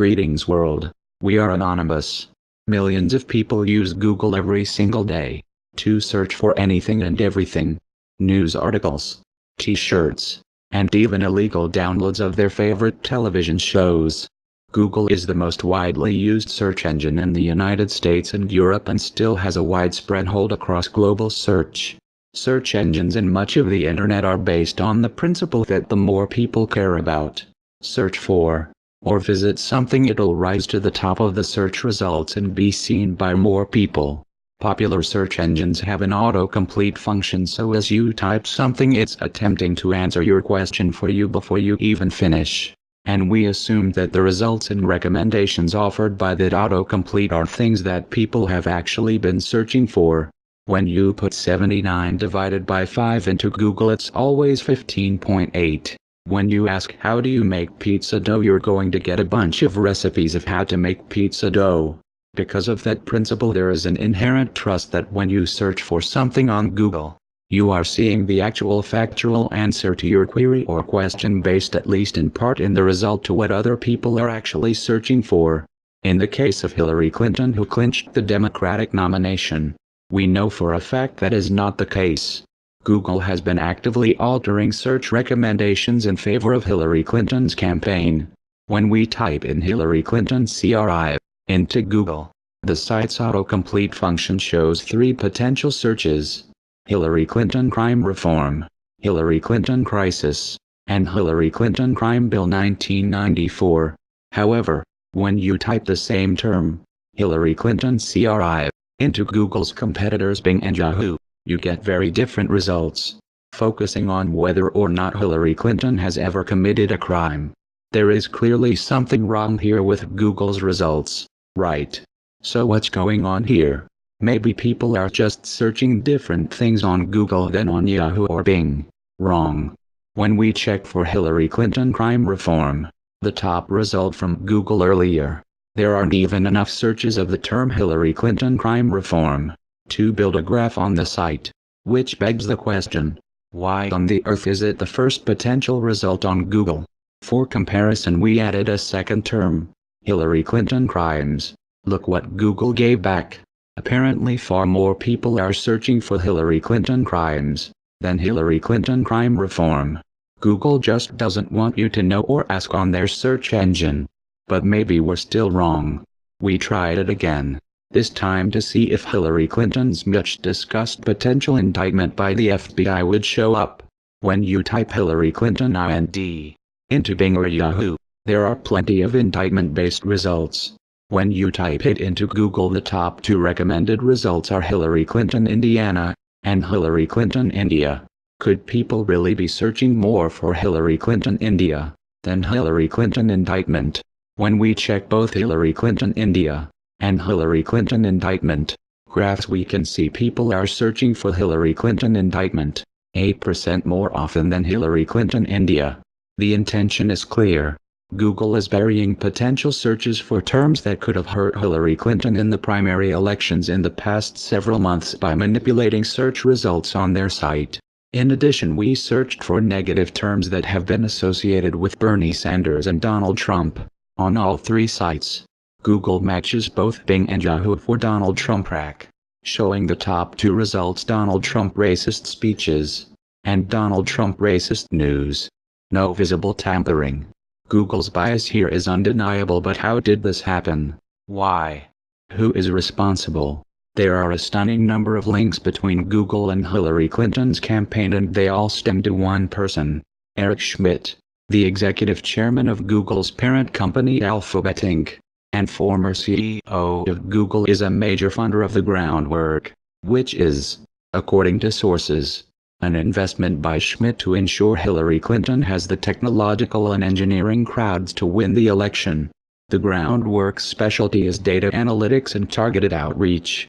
Greetings world. We are anonymous. Millions of people use Google every single day to search for anything and everything. News articles, t-shirts, and even illegal downloads of their favorite television shows. Google is the most widely used search engine in the United States and Europe and still has a widespread hold across global search. Search engines and much of the internet are based on the principle that the more people care about, search for, or visit something, it'll rise to the top of the search results and be seen by more people. Popular search engines have an autocomplete function, so as you type something it's attempting to answer your question for you before you even finish. And we assume that the results and recommendations offered by that autocomplete are things that people have actually been searching for. When you put 79 divided by 5 into Google, it's always 15.8. When you ask how do you make pizza dough, you're going to get a bunch of recipes of how to make pizza dough. Because of that principle, there is an inherent trust that when you search for something on Google, you are seeing the actual factual answer to your query or question based at least in part in the result to what other people are actually searching for. In the case of Hillary Clinton, who clinched the Democratic nomination, we know for a fact that is not the case. Google has been actively altering search recommendations in favor of Hillary Clinton's campaign. When we type in Hillary Clinton CRI into Google, the site's autocomplete function shows 3 potential searches: Hillary Clinton crime reform, Hillary Clinton crisis, and Hillary Clinton crime bill 1994. However, when you type the same term, Hillary Clinton CRI, into Google's competitors Bing and Yahoo, you get very different results, focusing on whether or not Hillary Clinton has ever committed a crime. There is clearly something wrong here with Google's results, right? So what's going on here? Maybe people are just searching different things on Google than on Yahoo or Bing. Wrong. When we check for Hillary Clinton crime reform, the top result from Google earlier, there aren't even enough searches of the term Hillary Clinton crime reform to build a graph on the site. Which begs the question, why on the earth is it the first potential result on Google? For comparison, we added a second term, Hillary Clinton crimes. Look what Google gave back. Apparently far more people are searching for Hillary Clinton crimes than Hillary Clinton crime reform. Google just doesn't want you to know or ask on their search engine. But maybe we're still wrong. We tried it again, this time to see if Hillary Clinton's much discussed potential indictment by the FBI would show up. When you type Hillary Clinton IND into Bing or Yahoo, there are plenty of indictment-based results. When you type it into Google, the top 2 recommended results are Hillary Clinton Indiana and Hillary Clinton India. Could people really be searching more for Hillary Clinton India than Hillary Clinton indictment? When we check both Hillary Clinton India and Hillary Clinton indictment graphs, we can see people are searching for Hillary Clinton indictment 8% more often than Hillary Clinton India. The intention is clear. Google is burying potential searches for terms that could have hurt Hillary Clinton in the primary elections in the past several months by manipulating search results on their site. In addition, we searched for negative terms that have been associated with Bernie Sanders and Donald Trump. On all 3 sites, Google matches both Bing and Yahoo for Donald Trump rack, showing the top 2 results: Donald Trump racist speeches and Donald Trump racist news. No visible tampering. Google's bias here is undeniable, but how did this happen? Why? Who is responsible? There are a stunning number of links between Google and Hillary Clinton's campaign, and they all stem to one person, Eric Schmidt, the executive chairman of Google's parent company Alphabet Inc., and former CEO of Google, is a major funder of the groundwork, which is, according to sources, an investment by Schmidt to ensure Hillary Clinton has the technological and engineering crowds to win the election. The groundwork's specialty is data analytics and targeted outreach.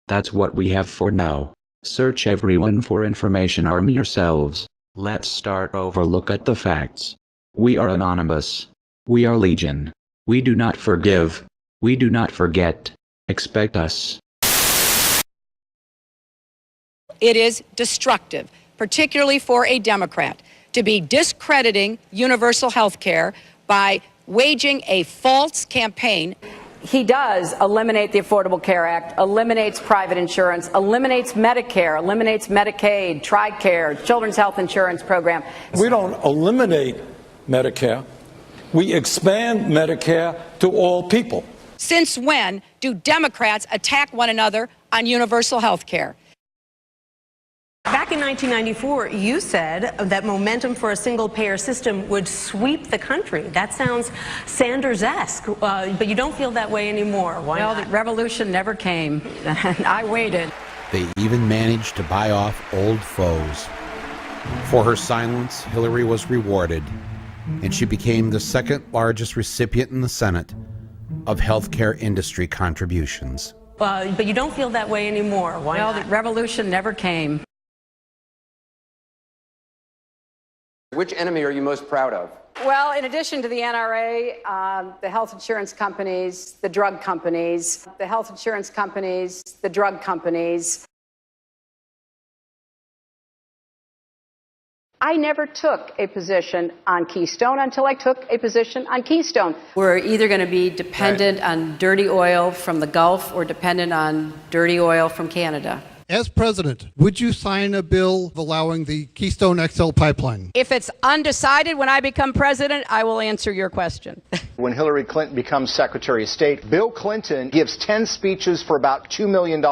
That's what we have for now. Search everyone for information, arm yourselves. Let's start over. Look at the facts. We are anonymous. We are legion. We do not forgive. We do not forget. Expect us. It is destructive, particularly for a Democrat, to be discrediting universal health care by waging a false campaign. He does eliminate the Affordable Care Act, eliminates private insurance, eliminates Medicare, eliminates Medicaid, TRICARE, Children's Health Insurance Program. We don't eliminate Medicare. We expand Medicare to all people. Since when do Democrats attack one another on universal health care? Back in 1994, you said that momentum for a single-payer system would sweep the country. That sounds Sanders-esque, but you don't feel that way anymore. Why not? Well, the revolution never came. I waited. They even managed to buy off old foes. For her silence, Hillary was rewarded, and she became the second largest recipient in the Senate of healthcare industry contributions. But you don't feel that way anymore. Why not? Well, the revolution never came. Which enemy are you most proud of? Well, in addition to the NRA, the health insurance companies, the drug companies, the health insurance companies, the drug companies. I never took a position on Keystone until I took a position on Keystone. We're either going to be dependent on dirty oil from the Gulf or dependent on dirty oil from Canada. As president, would you sign a bill allowing the Keystone XL pipeline? If it's undecided when I become president, I will answer your question. When Hillary Clinton becomes Secretary of State, Bill Clinton gives 10 speeches for about $2 million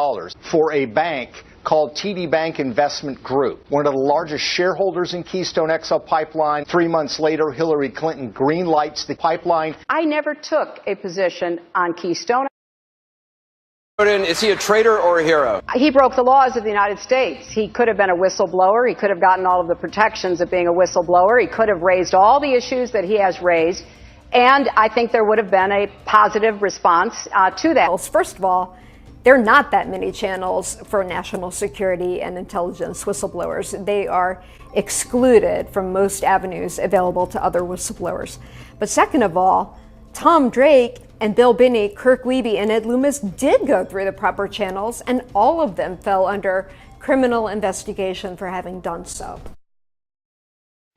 for a bank called TD Bank Investment Group, one of the largest shareholders in Keystone XL pipeline. 3 months later, Hillary Clinton greenlights the pipeline. I never took a position on Keystone. Is he a traitor or a hero? He broke the laws of the United States. He could have been a whistleblower. He could have gotten all of the protections of being a whistleblower. He could have raised all the issues that he has raised. And I think there would have been a positive response to that. First of all, there are not that many channels for national security and intelligence whistleblowers. They are excluded from most avenues available to other whistleblowers. But second of all, Tom Drake and Bill Binney, Kirk Wiebe, and Ed Loomis did go through the proper channels, and all of them fell under criminal investigation for having done so.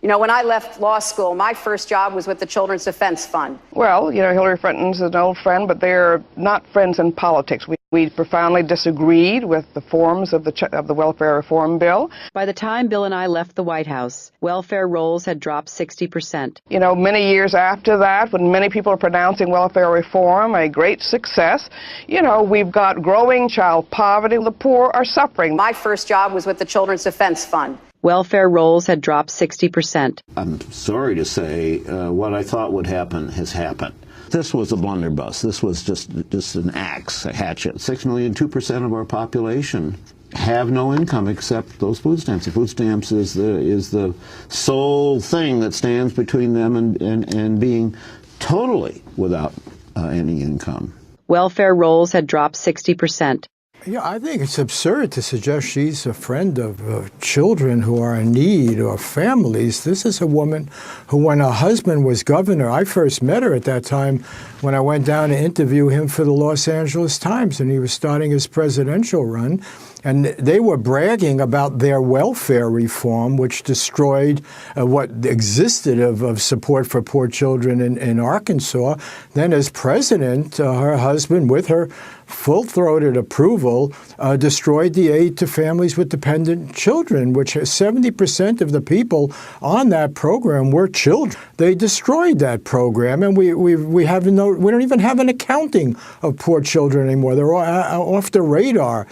You know, when I left law school, my first job was with the Children's Defense Fund. Well, you know, Hillary Clinton's an old friend, but they're not friends in politics. We profoundly disagreed with the forms of the welfare reform bill. By the time Bill and I left the White House, welfare rolls had dropped 60%. You know, many years after that, when many people are pronouncing welfare reform a great success, you know, we've got growing child poverty. The poor are suffering. My first job was with the Children's Defense Fund. Welfare rolls had dropped 60%. I'm sorry to say what I thought would happen has happened. This was a blunderbuss. This was just an axe, a hatchet. 6 million, 2% of our population have no income except those food stamps. The food stamps is the sole thing that stands between them and being totally without any income. Welfare rolls had dropped 60%. Yeah, I think it's absurd to suggest she's a friend of children who are in need or families. This is a woman who, when her husband was governor, I first met her at that time when I went down to interview him for the Los Angeles Times, and he was starting his presidential run. And they were bragging about their welfare reform, which destroyed what existed of support for poor children in Arkansas. Then as president, her husband, with her full-throated approval, destroyed the aid to families with dependent children, which 70% of the people on that program were children. They destroyed that program, and we don't even have an accounting of poor children anymore. They're off the radar.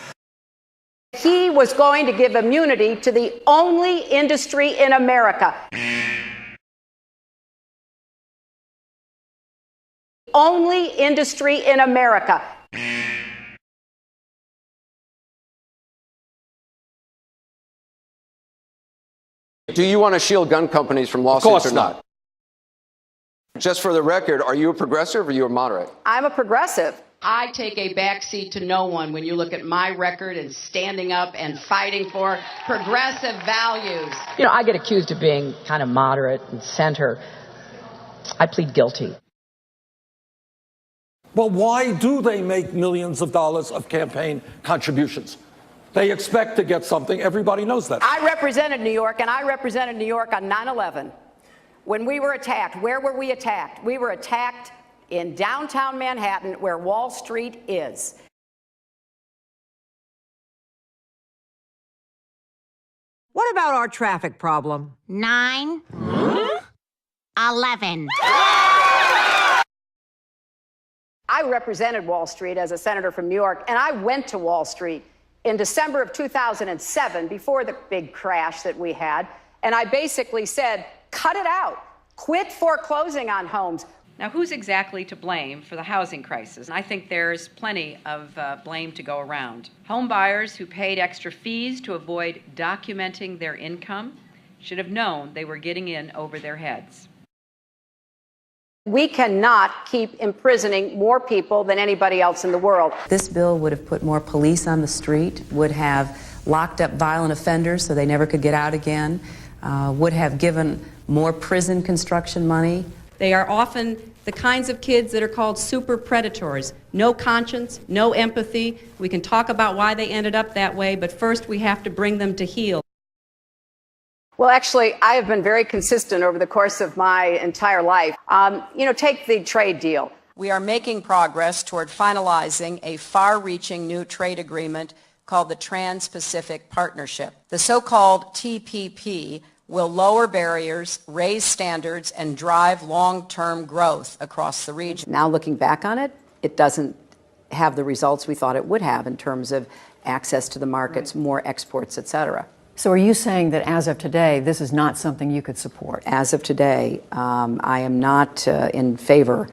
He was going to give immunity to the only industry in America. Only industry in America. Do you want to shield gun companies from lawsuits or not? Just for the record, are you a progressive or are you a moderate? I'm a progressive. I take a backseat to no one when you look at my record and standing up and fighting for progressive values. You know, I get accused of being kind of moderate and center. I plead guilty. Well, why do they make millions of dollars of campaign contributions? They expect to get something. Everybody knows that. I represented New York, and I represented New York on 9/11. when we were attacked, where were we attacked? We were attacked in downtown Manhattan, where Wall Street is. What about our traffic problem? 9, 11. I represented Wall Street as a senator from New York, and I went to Wall Street in December of 2007, before the big crash that we had, and I basically said, cut it out. Quit foreclosing on homes. Now, who's exactly to blame for the housing crisis? I think there's plenty of blame to go around. Home buyers who paid extra fees to avoid documenting their income should have known they were getting in over their heads. We cannot keep imprisoning more people than anybody else in the world. This bill would have put more police on the street, would have locked up violent offenders so they never could get out again, would have given more prison construction money. They are often the kinds of kids that are called super predators. No conscience, no empathy. We can talk about why they ended up that way, but first we have to bring them to heel. Well, actually, I have been very consistent over the course of my entire life. Take the trade deal. We are making progress toward finalizing a far-reaching new trade agreement called the Trans-Pacific Partnership. The so-called TPP will lower barriers, raise standards, and drive long-term growth across the region. Now, looking back on it, it doesn't have the results we thought it would have in terms of access to the markets, more exports, et cetera. So are you saying that as of today, this is not something you could support? As of today, I am not in favor.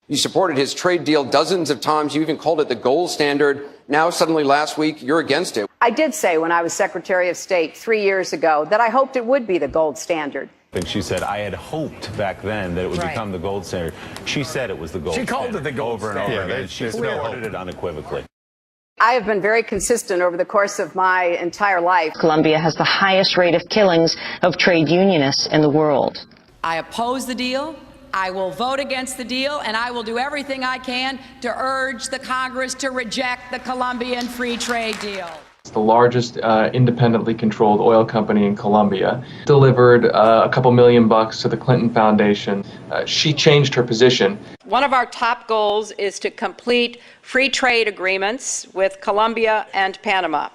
You supported his trade deal dozens of times. You even called it the gold standard. Now, suddenly last week, you're against it. I did say when I was Secretary of State 3 years ago that I hoped it would be the gold standard. And she said, I had hoped back then that it would become the gold standard. She said it was the gold standard. She called it the gold over standard. And over again. She supported it unequivocally. I have been very consistent over the course of my entire life. Colombia has the highest rate of killings of trade unionists in the world. I oppose the deal. I will vote against the deal, and I will do everything I can to urge the Congress to reject the Colombian free trade deal. It's the largest independently controlled oil company in Colombia. Delivered a couple $1 million to the Clinton Foundation. She changed her position. One of our top goals is to complete free trade agreements with Colombia and Panama.